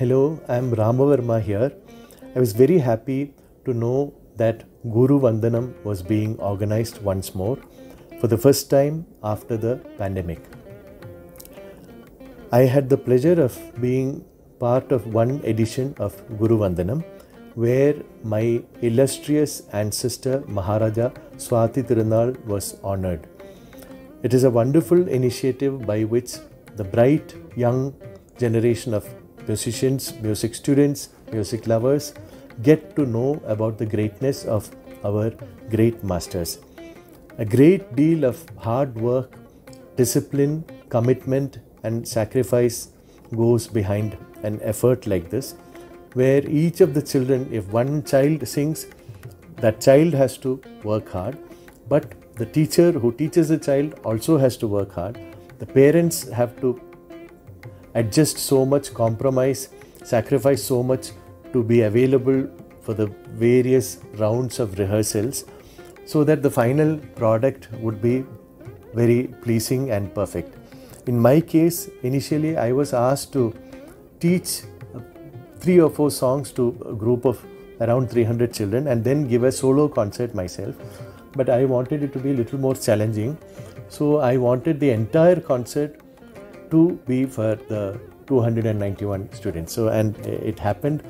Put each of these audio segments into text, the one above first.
Hello, I am Ramavarma here. I was very happy to know that Guruvandanam was being organized once more for the first time after the pandemic. I had the pleasure of being part of one edition of Guruvandanam where my illustrious ancestor Maharaja Swati Tirunal was honored. It is a wonderful initiative by which the bright young generation of musicians, music students, music lovers get to know about the greatness of our great masters. A great deal of hard work, discipline, commitment and sacrifice goes behind an effort like this, where each of the children, if one child sings, that child has to work hard, but the teacher who teaches the child also has to work hard. The parents have to adjust so much, compromise, sacrifice so much to be available for the various rounds of rehearsals so that the final product would be very pleasing and perfect. In my case, initially I was asked to teach 3 or 4 songs to a group of around 300 children and then give a solo concert myself. But I wanted it to be a little more challenging. So I wanted the entire concert to be for the 291 students. So, and it happened.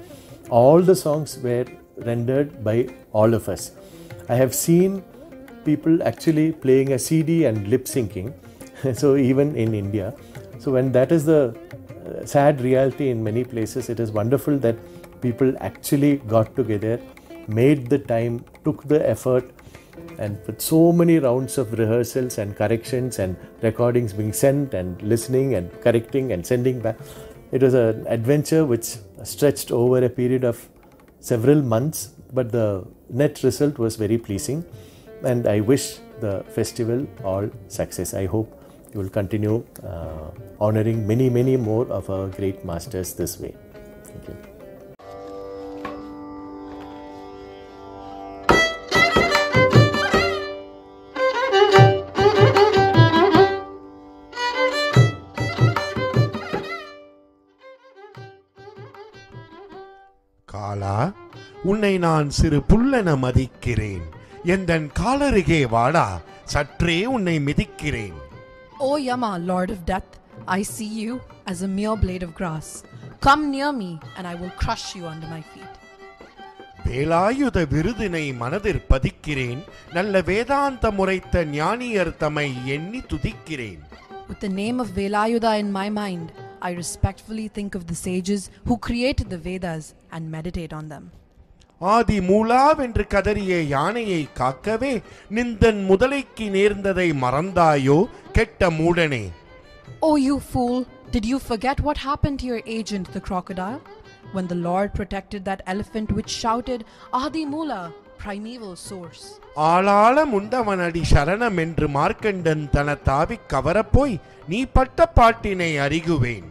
All the songs were rendered by all of us. I have seen people actually playing a CD and lip syncing. So even in India. So when that is the sad reality in many places, it is wonderful that people actually got together, made the time, took the effort, and with so many rounds of rehearsals and corrections and recordings being sent and listening and correcting and sending back. It was an adventure which stretched over a period of several months, but the net result was very pleasing and I wish the festival all success. I hope you will continue honoring many more of our great masters this way. Thank you. காலா, உன்னை நான் சிறு புல்லென மதிக்கிறேன். எந்தன் காலருகே வாடா, சற்றே உன்னை மிதிக்கிறேன். O Yama, Lord of Death, I see you as a mere blade of grass. Come near me and I will crush you under my feet. Velayutha விருதினை மனதிற் பதிக்கிறேன். நல்ல வேதாந்த முறைத்த ஞானியர் தமை எண்ணி துதிக்கிறேன். With the name of Velayuda in my mind, I respectfully think of the sages who created the Vedas and meditate on them. ஆதி மூலாவென்று கதறிய யானையை காக்கவே நிந்தன் முதலைக்கு நேர்ந்ததை மறந்தாயோ கெட்ட மூடனே. Oh you fool, did you forget what happened to your agent the crocodile? When the Lord protected that elephant which shouted, Adi Mula, primeval source. ஆளாள முண்டவனடி சரணம் என்று மார்க்கண்டன் தன தாவிக் கவரப்போய் நீ பட்ட பாட்டினை அறிகுவேன்.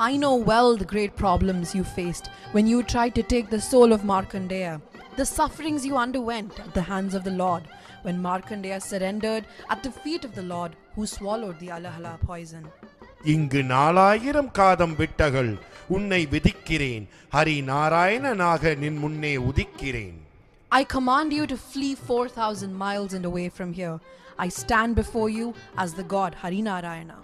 I know well the great problems you faced when you tried to take the soul of Markandeya, the sufferings you underwent at the hands of the Lord when Markandeya surrendered at the feet of the Lord who swallowed the Alahala poison. இங்கு 4000 காதம் விட்டகள் உன்னை விதிக்கிறேன். ஹரி நாராயணனாக நின் முன்னே உதிக்கிறேன். I command you to flee 4,000 miles and away from here. I stand before you as the God Harinarayana.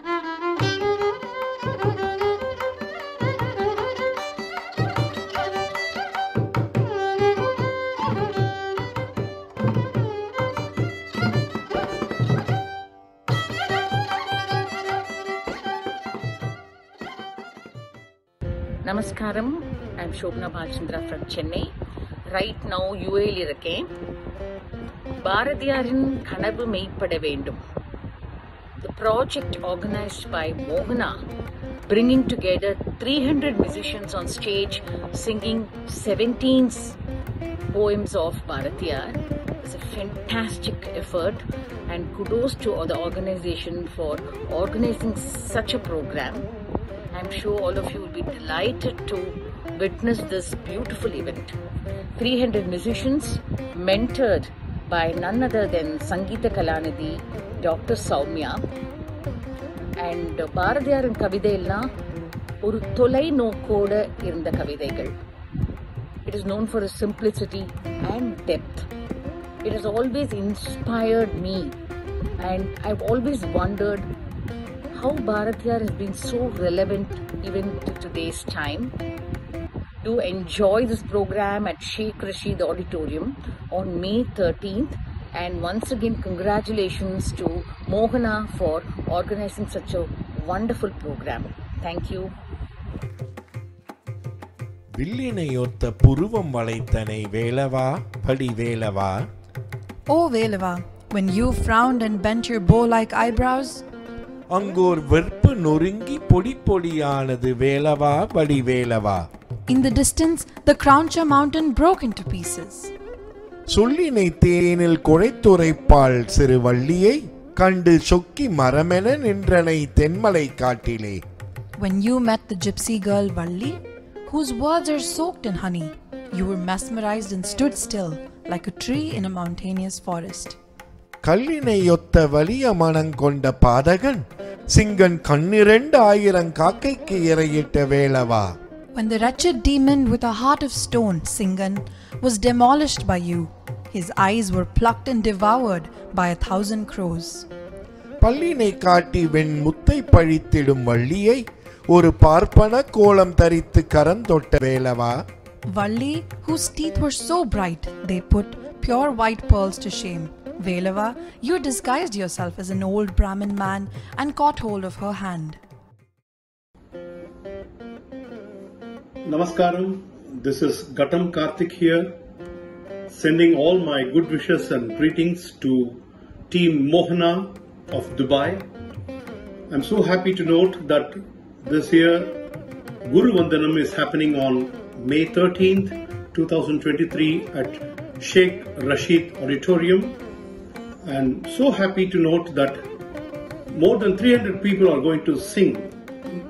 Namaskaram, I'm Shobna Bhalchandra from Chennai. Right now, UAE il irukken. Bharathiyarin Kanavu Meippada Vendum. The project organized by Mohana, bringing together 300 musicians on stage, singing 17 poems of Bharathiyar. It's a fantastic effort and kudos to the organization for organizing such a program. I'm sure all of you will be delighted to witness this beautiful event. 300 musicians mentored by none other than Sangeeta Kalanidhi, Dr. Soumya, and Bharathiyaran Kavidhaiyilla ஒரு தொலைநோக்கோடு இருந்த கவிதைகள். It is known for its simplicity and depth. It has always inspired me, and I've always wondered how Bharatiyar has been so relevant even to today's time. Do enjoy this program at Sheikh Rashid Auditorium on May 13th, and once again congratulations to Mohana for organizing such a wonderful program. Thank you. வில்லினையொத்த புருவம் வளைத்தனை வேலவா படி வேலவா. Oh Velava, when you frowned and bent your bow-like eyebrows, அங்கோர் வெற்பு நொறுங்கி பொடி பொடியானது வேலவா படி வேலவா. in the distance the Croucher mountain broke into pieces. சொல்லினை தேனில் குழைத்துரைப்பாள் சிறு வள்ளியை கண்டு சொக்கி மரமென நின்றனை தென்மலை காட்டிலே. When you met the gypsy girl Valli, whose words are soaked in honey, you were mesmerized and stood still like a tree in a mountainous forest. கல்லினையொத்த வலிய மனங்கொண்ட பாதகன் சிங்கன் கண்ணிரண்டு ஆயிரம் காக்கைக்கு இரையிட்ட வேலவா. When the wretched demon with a heart of stone, Singan, was demolished by you, his eyes were plucked and devoured by 1,000 crows. பல்லினை காட்டி வெண் முத்தை பழித்திடும் வள்ளியை ஒரு பார்ப்பன கோலம் தரித்து கரந்தொட்ட வேலவா. Valli, whose teeth were so bright they put pure white pearls to shame. Velava, you disguised yourself as an old Brahmin man and caught hold of her hand. Namaskaram, this is Gautam Karthik here, sending all my good wishes and greetings to Team Mohana of Dubai. I'm so happy to note that this year Guruvandanam is happening on May 13th, 2023 at Sheikh Rashid Auditorium, and so happy to note that more than 300 people are going to sing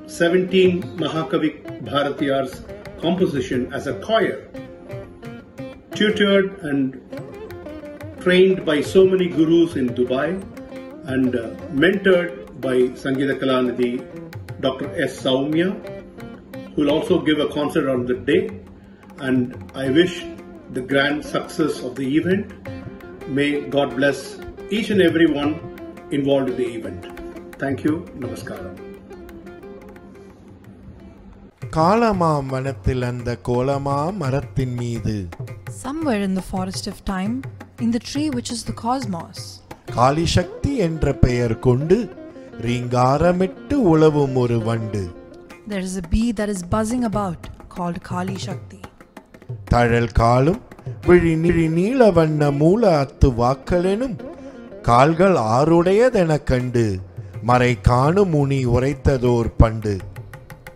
17 Mahakavi Bharatiyar's composition as a choir, tutored and trained by so many gurus in Dubai and mentored by Sangeeta Kalanidhi Dr. S. Saumya, who will also give a concert on the day, and I wish the grand success of the event. May God bless each and every one involved in the event. Thank you. Namaskaram. காலமாம் வனத்தில் அந்த கோலமா மரத்தின் மீது. Somewhere in the forest of time, in the tree which is the cosmos, காளி சக்தி என்ற பெயர் கொண்டு ரீங்காரமிட்டு உழவும் ஒரு வண்டு. there is a bee that is buzzing about called Kali Shakti. தழல் காலும் விழி நீள வண்ண மூல அத்து வாக்களெனும் கால்கள் ஆறுடையதென கண்டு மறை காணும் முனி உரைத்ததோர் பண்டு.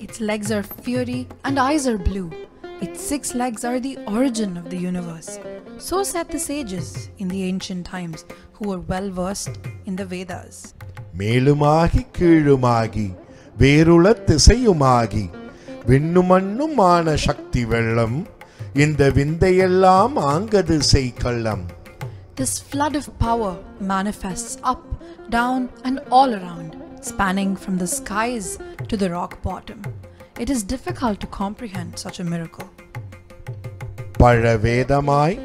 Its legs are fiery and eyes are blue. Its 6 legs are the origin of the universe. So said the sages in the ancient times who were well versed in the Vedas. மேலுமாகி கீழுமாகி வேறுள திசையுமாகி விண்ணுமண்ணுமான சக்தி வெள்ளம் இந்த விந்தையெல்லாம் ஆங்கது செய் கள்ளம். This flood of power manifests up, down and all around, spanning from the skies to the rock bottom. It is difficult to comprehend such a miracle. பழவேதமாய்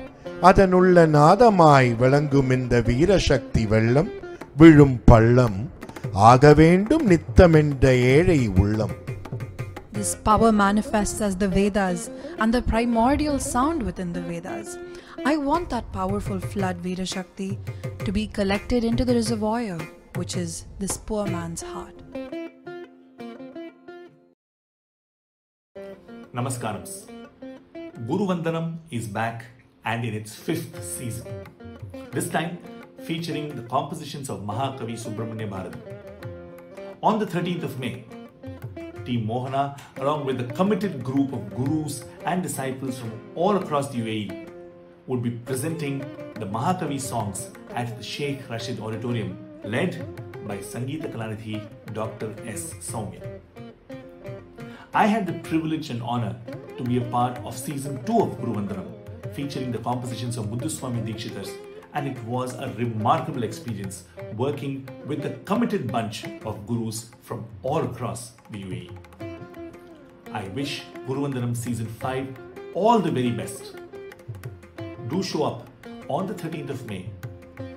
அதனுள்ள நாதமாய் விளங்கும் இந்த வீரசக்தி வெள்ளம் விழும் பள்ளம் ஆக வேண்டும் நித்தமென்ற ஏழை உள்ளம். This power manifests as the Vedas and the primordial sound within the Vedas. I want that powerful flood Veera Shakti to be collected into the reservoir, which is this poor man's heart. Namaskarams. Guruvandanam is back and in its 5th season. This time featuring the compositions of Mahakavi Subramanya Bharati. On the 13th of May, Team Mohana, along with a committed group of gurus and disciples from all across the UAE, would be presenting the Mahakavi songs at the Sheikh Rashid Auditorium, led by Sangeeta Kalanidhi Dr. S. Saumya. I had the privilege and honor to be a part of season 2 of Guruvandanam, featuring the compositions of Muthuswami Dikshitars, and it was a remarkable experience working with a committed bunch of gurus from all across the UAE. I wish Guruvandanam Season 5 all the very best. Do show up on the 13th of May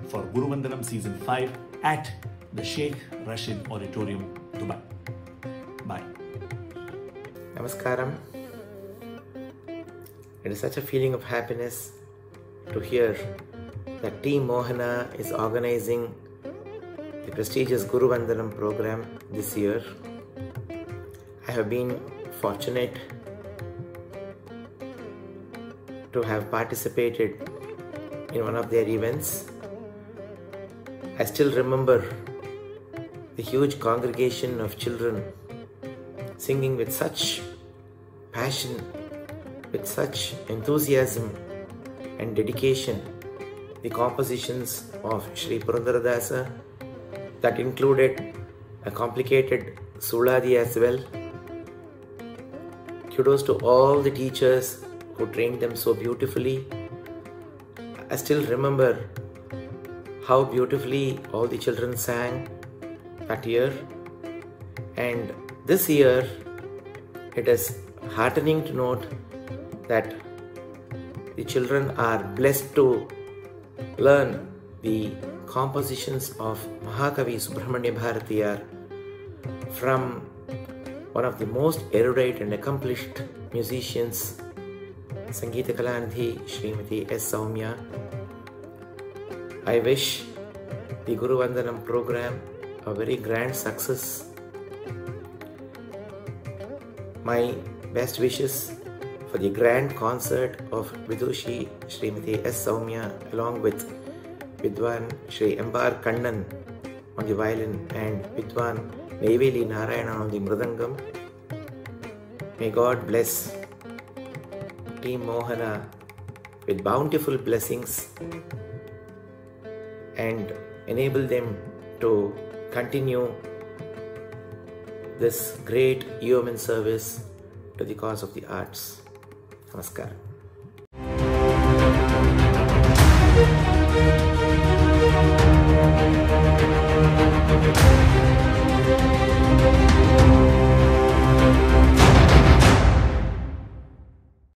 for Guruvandanam Season 5 at the Sheikh Rashid Auditorium, Dubai. Bye. Namaskaram. It is such a feeling of happiness to hear that Team Mohana is organizing the prestigious Guruvandanam program this year. I have been fortunate to have participated in one of their events. I still remember the huge congregation of children singing with such passion, with such enthusiasm and dedication the compositions of Sri Purandaradasa that included a complicated Suladi as well. Kudos to all the teachers who trained them so beautifully. I still remember how beautifully all the children sang that year, and this year it is heartening to note that the children are blessed to learn the compositions of Mahakavi Subramanya Bharatiyar from one of the most erudite and accomplished musicians, Sangeeta Kalanidhi Srimati S. Soumya. I wish the Guruvandanam program a very grand success. My best wishes for the grand concert of Vidushi Srimati S. Soumya along with Vidwan Sri M.R. Kannan on the violin and Vidwan Neyveli Narayana on the mridangam. May God bless Team Mohana with bountiful blessings and enable them to continue this great human service to the cause of the arts. Namaskar.